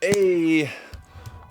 Hey,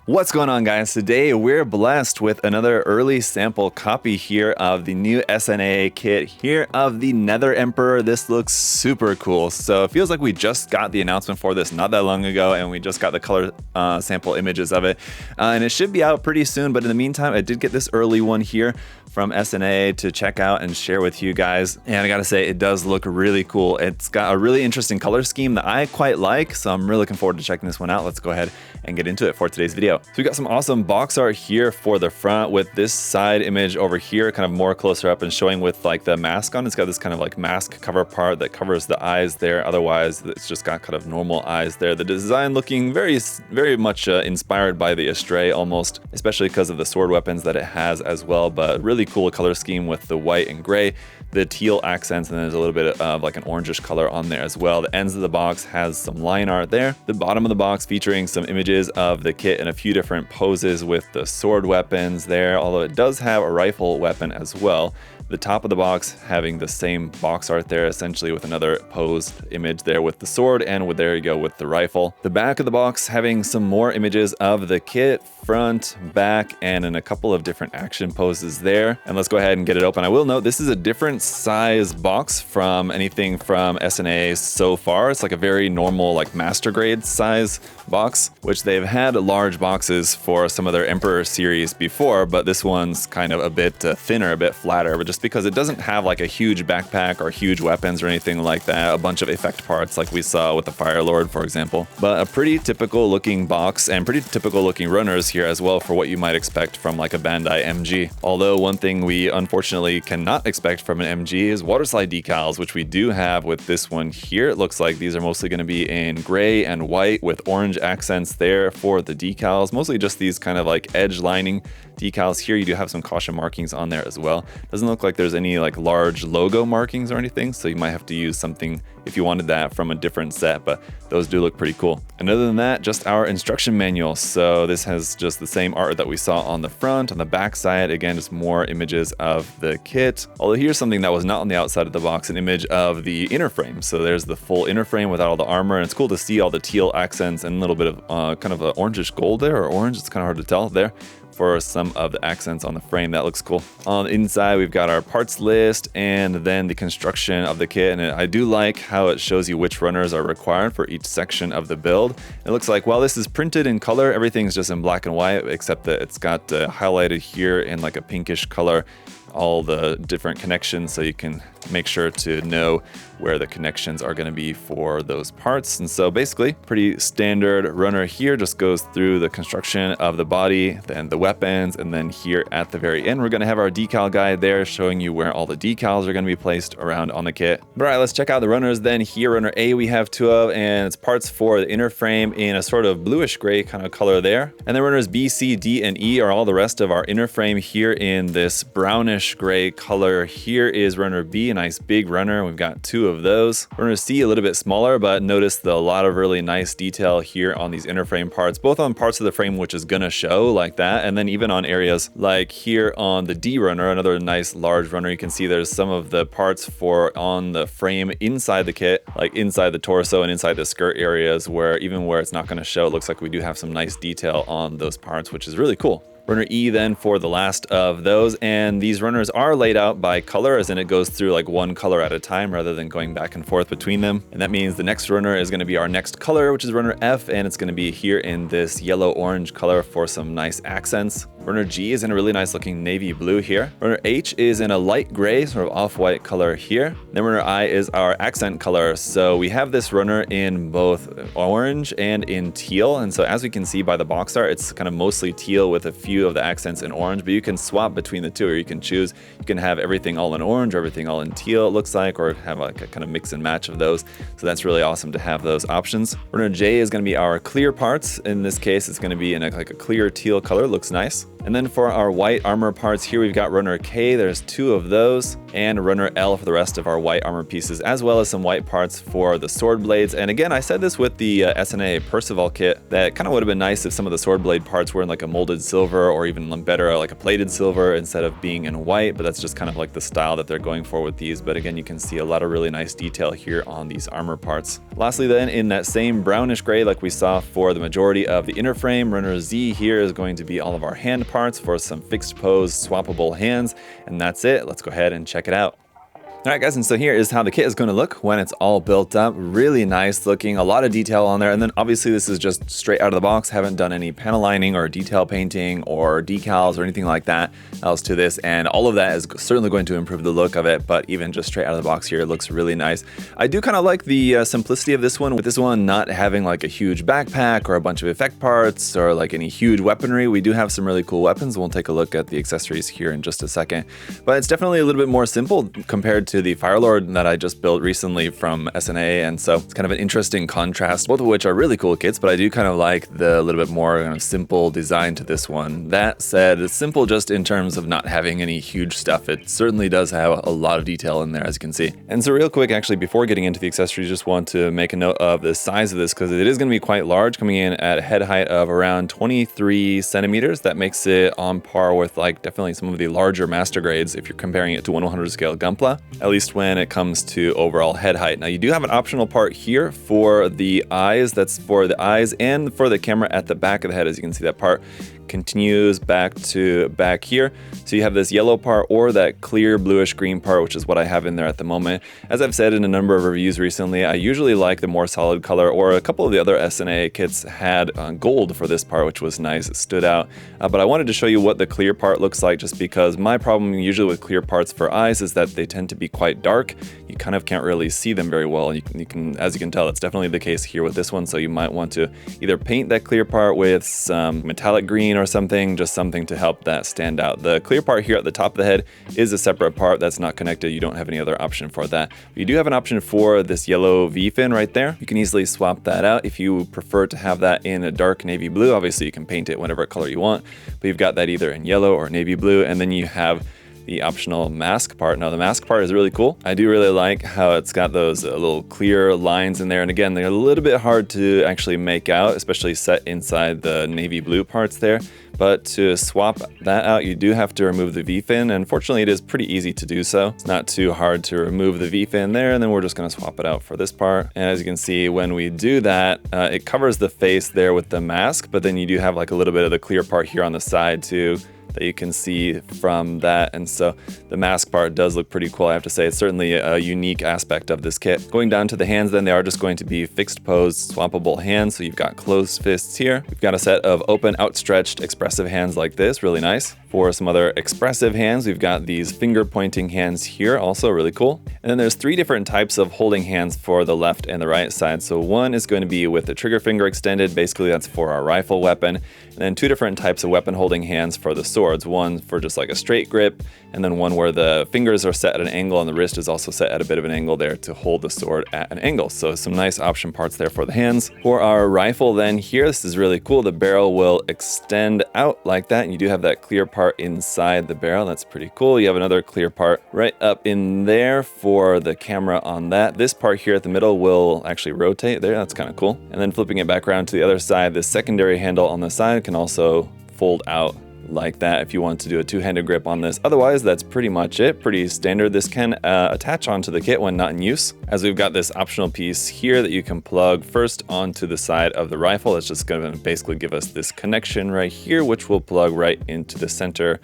what's going on, guys? Today we're blessed with another early sample copy here of the new SNAA kit here of the Nether Emperor. This looks super cool. So it feels like we just got the announcement for this not that long ago, and we just got the color sample images of it, and it should be out pretty soon. But in the meantime, I did get this early one here from SNAA to check out and share with you guys, and I gotta say, it does look really cool. It's got a really interesting color scheme that I quite like, so I'm really looking forward to checking this one out. Let's go ahead and get into it for today's video. So we got some awesome box art here for the front with this side image over here, kind of more closer up and showing with like the mask on. It's got this kind of like mask cover part that covers the eyes there. Otherwise, it's just got kind of normal eyes there. The design looking very much inspired by the Astray almost, especially because of the sword weapons that it has as well, but really cool color scheme with the white and gray, the teal accents, and there's a little bit of like an orangish color on there as well. The ends of the box has some line art there. The bottom of the box featuring some images of the kit in a few different poses with the sword weapons there, although it does have a rifle weapon as well. The top of the box having the same box art there, essentially with another posed image there with the sword, and there you go with the rifle. The back of the box having some more images of the kit, front, back, and in a couple of different action poses there. And let's go ahead and get it open. I will note this is a different size box from anything from SNAA so far. It's like a very normal, like master grade size box, which they've had large boxes for some of their Emperor series before, but this one's kind of a bit thinner, a bit flatter, but just because it doesn't have like a huge backpack or huge weapons or anything like that, a bunch of effect parts like we saw with the Fire Lord, for example. But a pretty typical looking box and pretty typical looking runners here as well for what you might expect from like a Bandai MG. Although one thing we unfortunately cannot expect from an MG is water slide decals, which we do have with this one here. It looks like these are mostly going to be in gray and white with orange accents there for the decals, mostly just these kind of like edge lining decals here. You do have some caution markings on there as well. Doesn't look like there's any like large logo markings or anything, so you might have to use something if you wanted that from a different set, but those do look pretty cool. And other than that, just our instruction manual. So this has just the same art that we saw on the front. On the back side, again, just more images of the kit. Although here's something that was not on the outside of the box, an image of the inner frame. So there's the full inner frame without all the armor, and it's cool to see all the teal accents and a little bit of kind of an orangish gold there, or orange, it's kind of hard to tell there, for some of the accents on the frame. That looks cool. On the inside, we've got our parts list and then the construction of the kit. And I do like how it shows you which runners are required for each section of the build. It looks like, while this is printed in color, everything's just in black and white, except that it's got highlighted here in like a pinkish color, all the different connections, so you can make sure to know where the connections are going to be for those parts. And so basically, pretty standard runner here, just goes through the construction of the body, then the weapons, and then here at the very end, we're going to have our decal guide there showing you where all the decals are going to be placed around on the kit. All right, let's check out the runners then. Here, runner A we have two of, and it's parts for the inner frame in a sort of bluish gray kind of color there. And then runners B, C, D, and E are all the rest of our inner frame here in this brownish gray color. Here is runner B, a nice big runner. We've got two of those. Runner C, a little bit smaller, but notice a lot of really nice detail here on these inner frame parts, both on parts of the frame which is gonna show like that, and then even on areas like here on the D runner, another nice large runner. You can see there's some of the parts for on the frame inside the kit, like inside the torso and inside the skirt areas, where even where it's not gonna show, it looks like we do have some nice detail on those parts, which is really cool. Runner E then for the last of those, and these runners are laid out by color, as in it goes through like one color at a time rather than going back and forth between them. And that means the next runner is going to be our next color, which is runner F, and it's going to be here in this yellow-orange color for some nice accents. Runner G is in a really nice looking navy blue here. Runner H is in a light gray, sort of off-white color here. Then runner I is our accent color. So we have this runner in both orange and in teal. And so as we can see by the box art, it's kind of mostly teal with a few of the accents in orange, but you can swap between the two, or you can choose. You can have everything all in orange or everything all in teal, it looks like, or have like a kind of mix and match of those. So that's really awesome to have those options. Runner J is going to be our clear parts. In this case, it's going to be in like a clear teal color, looks nice. And then for our white armor parts here, we've got runner K, there's 2 of those, and runner L for the rest of our white armor pieces, as well as some white parts for the sword blades. And again, I said this with the SNAA Percival kit, that kind of would have been nice if some of the sword blade parts were in like a molded silver, or even better, like a plated silver instead of being in white, but that's just kind of like the style that they're going for with these. But again, you can see a lot of really nice detail here on these armor parts. Lastly then, in that same brownish gray like we saw for the majority of the inner frame, runner Z here is going to be all of our hand parts for some fixed pose swappable hands, and that's it. Let's go ahead and check it out. Alright guys, and so here is how the kit is going to look when it's all built up. Really nice looking, a lot of detail on there, and then obviously this is just straight out of the box. Haven't done any panel lining or detail painting or decals or anything like that else to this, and all of that is certainly going to improve the look of it, but even just straight out of the box here, it looks really nice. I do kind of like the simplicity of this one, with this one not having like a huge backpack or a bunch of effect parts or like any huge weaponry. We do have some really cool weapons. We'll take a look at the accessories here in just a second, but it's definitely a little bit more simple compared to the Firelord that I just built recently from SNAA, and so it's kind of an interesting contrast, both of which are really cool kits, but I do kind of like the little bit more kind of simple design to this one. That said, it's simple just in terms of not having any huge stuff. It certainly does have a lot of detail in there, as you can see. And so real quick, actually, before getting into the accessories, just want to make a note of the size of this, because it is going to be quite large, coming in at a head height of around 23 centimeters. That makes it on par with like definitely some of the larger master grades if you're comparing it to 1/100 scale Gunpla, at least when it comes to overall head height. Now you do have an optional part here for the eyes. That's for the eyes and for the camera at the back of the head. As you can see, that part continues back to back here. So you have this yellow part or that clear bluish green part, which is what I have in there at the moment. As I've said in a number of reviews recently, I usually like the more solid color, or a couple of the other SNAA kits had gold for this part, which was nice. It stood out. But I wanted to show you what the clear part looks like, just because my problem usually with clear parts for eyes is that they tend to be quite dark. You kind of can't really see them very well. You can, as you can tell, that's definitely the case here with this one. So you might want to either paint that clear part with some metallic green or something, just something to help that stand out. The clear part here at the top of the head is a separate part that's not connected. You don't have any other option for that. But you do have an option for this yellow V-fin right there. You can easily swap that out if you prefer to have that in a dark navy blue. Obviously you can paint it whatever color you want, but you've got that either in yellow or navy blue, and then you have the optional mask part. Now the mask part is really cool. I do really like how it's got those little clear lines in there, and again, they're a little bit hard to actually make out, especially set inside the navy blue parts there. But to swap that out, you do have to remove the V-fin, and fortunately it is pretty easy to do so. It's not too hard to remove the V-fin there, and then we're just going to swap it out for this part. And as you can see, when we do that, it covers the face there with the mask, but then you do have like a little bit of the clear part here on the side too, that you can see from that, and so the mask part does look pretty cool. I have to say, it's certainly a unique aspect of this kit. Going down to the hands, then they are just going to be fixed pose swappable hands. So you've got closed fists here. We've got a set of open, outstretched, expressive hands like this, really nice. For some other expressive hands, we've got these finger pointing hands here, also really cool. And then there's 3 different types of holding hands for the left and the right side. So one is going to be with the trigger finger extended, basically that's for our rifle weapon. And then 2 different types of weapon holding hands for the swords. One for just like a straight grip, and then one where the fingers are set at an angle and the wrist is also set at a bit of an angle there to hold the sword at an angle. So some nice option parts there for the hands. For our rifle then here, this is really cool. The barrel will extend out like that, and you do have that clear part inside the barrel. That's pretty cool. You have another clear part right up in there for the camera on that. This part here at the middle will actually rotate there. That's kind of cool. And then flipping it back around to the other side, this secondary handle on the side can also fold out like that if you want to do a 2-handed grip on this. Otherwise, that's pretty much it. Pretty standard. This can attach onto the kit when not in use, as we've got this optional piece here that you can plug first onto the side of the rifle. It's just going to basically give us this connection right here, which will plug right into the center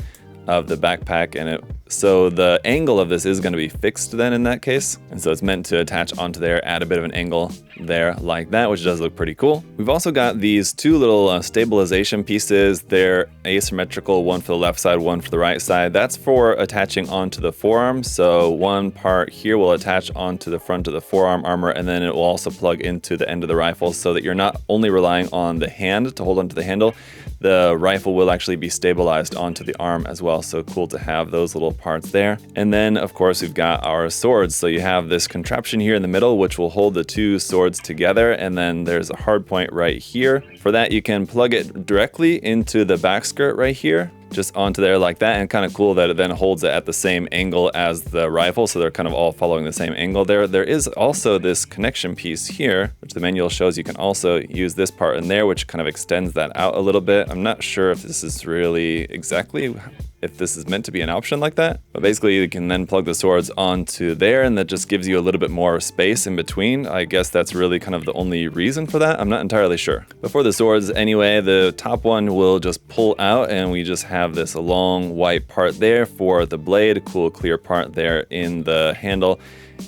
of the backpack, and so the angle of this is going to be fixed then in that case, and so it's meant to attach onto there at a bit of an angle there like that, which does look pretty cool. We've also got these 2 little stabilization pieces. They're asymmetrical, one for the left side, one for the right side. That's for attaching onto the forearm. So one part here will attach onto the front of the forearm armor, and then it will also plug into the end of the rifle, so that you're not only relying on the hand to hold onto the handle, the rifle will actually be stabilized onto the arm as well. So cool to have those little parts there. And then of course we've got our swords. So you have this contraption here in the middle, which will hold the 2 swords together. And then there's a hard point right here. For that, you can plug it directly into the back skirt right here. just onto there like that, and kind of cool that it then holds it at the same angle as the rifle, so they're kind of all following the same angle there. There is also this connection piece here, which the manual shows you can also use this part in there, which kind of extends that out a little bit. I'm not sure if this is really exactly if this is meant to be an option like that, but basically you can then plug the swords onto there, and that just gives you a little bit more space in between. I guess that's really kind of the only reason for that. I'm not entirely sure. But for the swords anyway, the top one will just pull out, and we just have this long white part there for the blade, cool clear part there in the handle.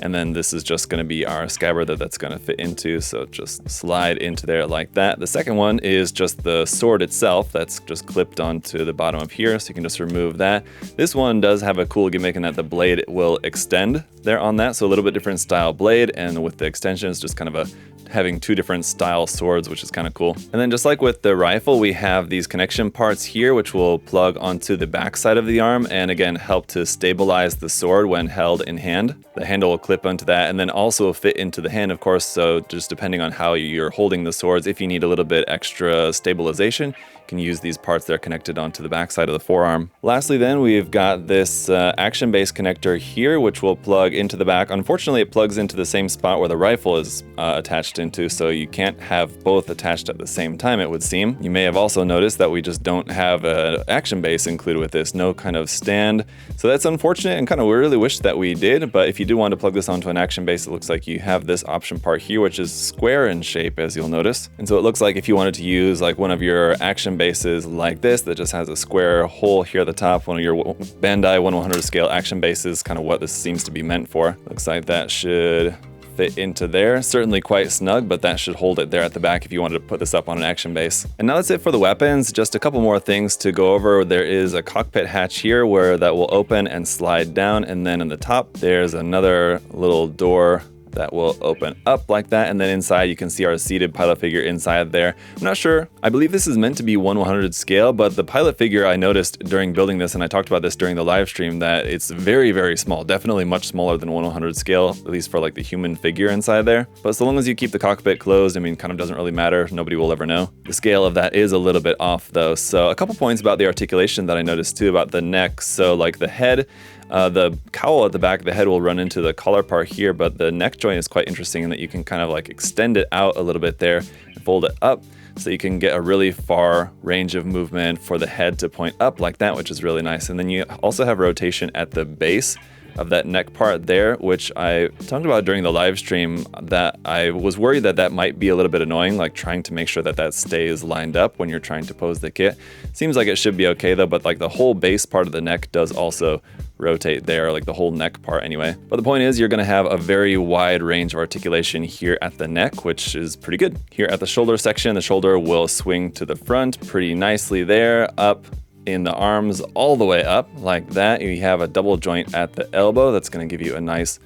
And then this is just going to be our scabbard that's going to fit into, so just slide into there like that. The second one is just the sword itself that's just clipped onto the bottom of here, so you can just remove that. This one does have a cool gimmick in that the blade will extend there on that, so a little bit different style blade, and with the extension it's just kind of having two different style swords, which is kind of cool. And then just like with the rifle, we have these connection parts here, which will plug onto the back side of the arm, and again help to stabilize the sword when held in hand. The handle will clip onto that, and then also fit into the hand, of course, so just depending on how you're holding the swords, if you need a little bit extra stabilization, you can use these parts that are connected onto the back side of the forearm. Lastly then, we've got this action base connector here, which will plug into the back. Unfortunately, it plugs into the same spot where the rifle is attached into, so you can't have both attached at the same time, it would seem. You may have also noticed that we just don't have an action base included with this, no kind of stand. So that's unfortunate, and kind of really wish that we did, but if you do want to plug this onto an action base, it looks like you have this option part here, which is square in shape, as you'll notice. And so it looks like if you wanted to use like one of your action bases like this, that just has a square hole here at the top, one of your Bandai 1/100 scale action bases, kind of what this seems to be meant for. Looks like that should fit into there. Certainly quite snug, but that should hold it there at the back if you wanted to put this up on an action base. And now that's it for the weapons. Just a couple more things to go over. There is a cockpit hatch here where that will open and slide down, and then in the top there's another little door that will open up like that, and then inside you can see our seated pilot figure inside there. I'm not sure. I believe this is meant to be 1/100 scale, but the pilot figure, I noticed during building this, and I talked about this during the live stream, that it's very, very small. Definitely much smaller than 1/100 scale, at least for like the human figure inside there. But so long as you keep the cockpit closed, I mean, kind of doesn't really matter. Nobody will ever know. The scale of that is a little bit off though. So a couple points about the articulation that I noticed too about the neck. So like the head, the cowl at the back of the head will run into the collar part here, but the neck joint is quite interesting in that you can kind of like extend it out a little bit there and fold it up, so you can get a really far range of movement for the head to point up like that, which is really nice. And then you also have rotation at the base of that neck part there, which I talked about during the live stream, that I was worried that that might be a little bit annoying, like trying to make sure that that stays lined up when you're trying to pose the kit. Seems like it should be okay though, but like the whole base part of the neck does also rotate there, like the whole neck part anyway. But the point is, you're going to have a very wide range of articulation here at the neck, which is pretty good. Here at the shoulder section, the shoulder will swing to the front pretty nicely there, up in the arms all the way up like that. You have a double joint at the elbow that's going to give you a nice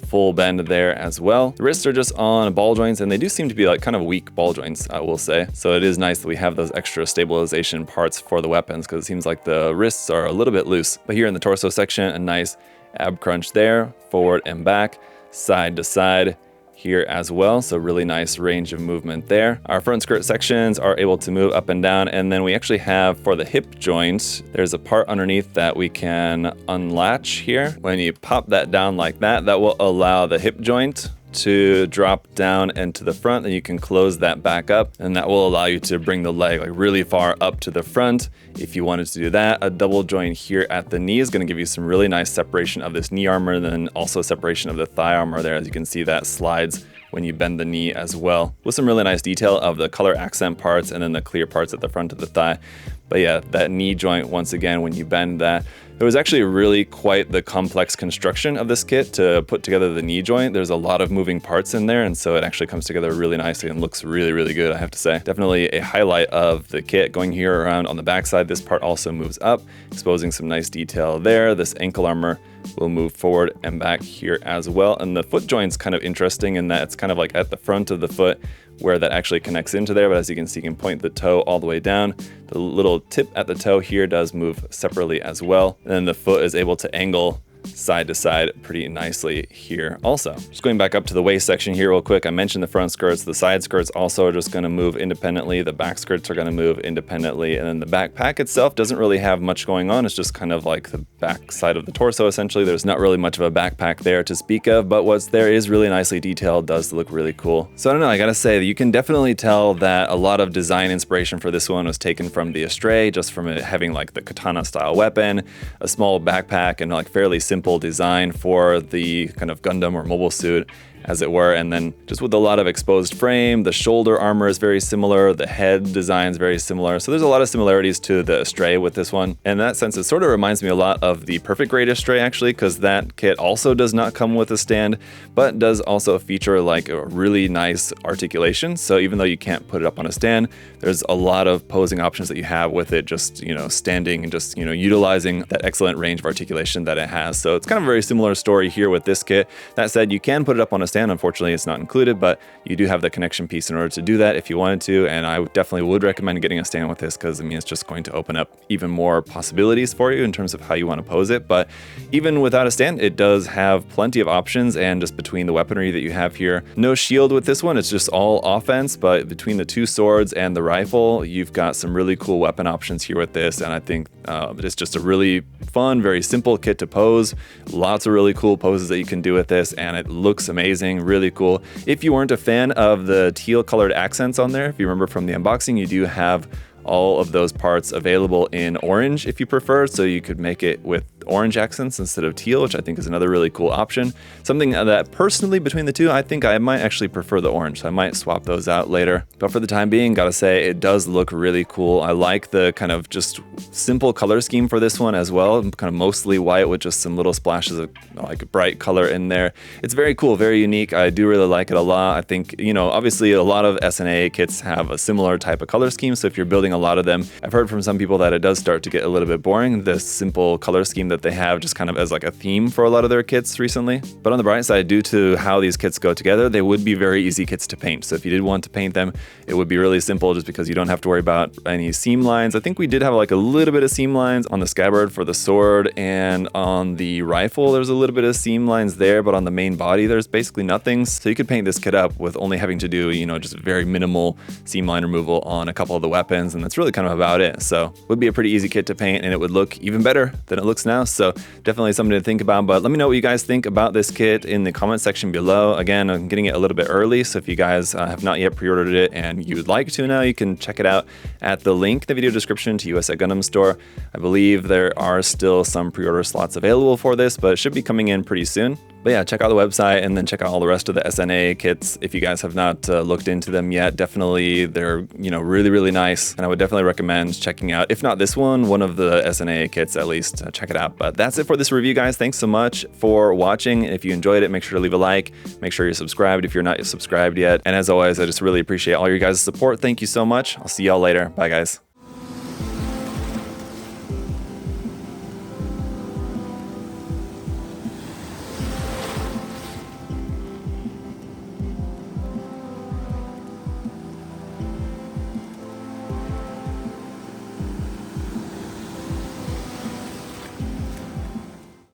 full bend there as well. The wrists are just on ball joints, and they do seem to be like kind of weak ball joints, I will say. So it is nice that we have those extra stabilization parts for the weapons, because it seems like the wrists are a little bit loose. But here in the torso section, a nice ab crunch there, forward and back, side to side here as well, so really nice range of movement there. Our front skirt sections are able to move up and down, and then we actually have, for the hip joint, there's a part underneath that we can unlatch here. When you pop that down like that, that will allow the hip joint to drop down and to the front, and you can close that back up, and that will allow you to bring the leg like really far up to the front if you wanted to do that. A double joint here at the knee is going to give you some really nice separation of this knee armor, and then also separation of the thigh armor there. As you can see, that slides when you bend the knee as well, with some really nice detail of the color accent parts and then the clear parts at the front of the thigh. But yeah, that knee joint, once again, when you bend that, it was actually really quite the complex construction of this kit to put together the knee joint. There's a lot of moving parts in there, and so it actually comes together really nicely and looks really, really good, I have to say. Definitely a highlight of the kit. Going here around on the backside, this part also moves up, exposing some nice detail there. This ankle armor will move forward and back here as well. And the foot joint's kind of interesting in that it's kind of like at the front of the foot where that actually connects into there, but as you can see, you can point the toe all the way down. The little tip at the toe here does move separately as well. And then the foot is able to angle side to side pretty nicely here also. Just going back up to the waist section here real quick, I mentioned the front skirts. The side skirts also are just going to move independently. The back skirts are going to move independently. And then the backpack itself doesn't really have much going on. It's just kind of like the back side of the torso essentially. There's not really much of a backpack there to speak of, but what's there is really nicely detailed, does look really cool. So I don't know, I gotta say that you can definitely tell that a lot of design inspiration for this one was taken from the Astray, just from it having like the katana style weapon, a small backpack, and like fairly simple design for the kind of Gundam or mobile suit, as it were, and then just with a lot of exposed frame. The shoulder armor is very similar, the head design is very similar, so there's a lot of similarities to the Astray with this one. And in that sense, it sort of reminds me a lot of the Perfect Grade Astray actually, because that kit also does not come with a stand, but does also feature like a really nice articulation. So even though you can't put it up on a stand, there's a lot of posing options that you have with it, just, you know, standing and just, you know, utilizing that excellent range of articulation that it has. So it's kind of a very similar story here with this kit. That said, you can put it up on a stand. Unfortunately, it's not included, but you do have the connection piece in order to do that if you wanted to. And I definitely would recommend getting a stand with this, because I mean, it's just going to open up even more possibilities for you in terms of how you want to pose it. But even without a stand, it does have plenty of options. And just between the weaponry that you have here, no shield with this one, it's just all offense. But between the two swords and the rifle, you've got some really cool weapon options here with this. And I think it's just a really fun, very simple kit to pose. Lots of really cool poses that you can do with this, and it looks amazing, really cool. If you weren't a fan of the teal colored accents on there, if you remember from the unboxing, you do have all of those parts available in orange if you prefer, so you could make it with orange accents instead of teal, which I think is another really cool option. Something that personally between the two, I think I might actually prefer the orange, so I might swap those out later. But for the time being, gotta say, it does look really cool. I like the kind of just simple color scheme for this one as well, kind of mostly white with just some little splashes of like bright color in there. It's very cool, very unique. I do really like it a lot. I think, you know, obviously a lot of SNAA kits have a similar type of color scheme, so if you're building a lot of them, I've heard from some people that it does start to get a little bit boring, the simple color scheme that they have just kind of as like a theme for a lot of their kits recently. But on the bright side, due to how these kits go together, they would be very easy kits to paint. So if you did want to paint them, it would be really simple just because you don't have to worry about any seam lines. I think we did have like a little bit of seam lines on the scabbard for the sword, and on the rifle there's a little bit of seam lines there, but on the main body there's basically nothing. So you could paint this kit up with only having to do, you know, just very minimal seam line removal on a couple of the weapons, and that's really kind of about it. So it would be a pretty easy kit to paint, and it would look even better than it looks now. So definitely something to think about. But let me know what you guys think about this kit in the comment section below. Again, I'm getting it a little bit early, so if you guys have not yet pre-ordered it and you would like to now, you can check it out at the link in the video description to USA Gundam Store. I believe there are still some pre-order slots available for this, but it should be coming in pretty soon. But yeah, check out the website and then check out all the rest of the SNAA kits. If you guys have not looked into them yet, definitely they're, you know, really, really nice. And I would definitely recommend checking out, if not this one of the SNAA kits at least. Check it out. But that's it for this review, guys. Thanks so much for watching. If you enjoyed it, make sure to leave a like. Make sure you're subscribed if you're not subscribed yet. And as always, I just really appreciate all your guys' support. Thank you so much. I'll see y'all later. Bye, guys.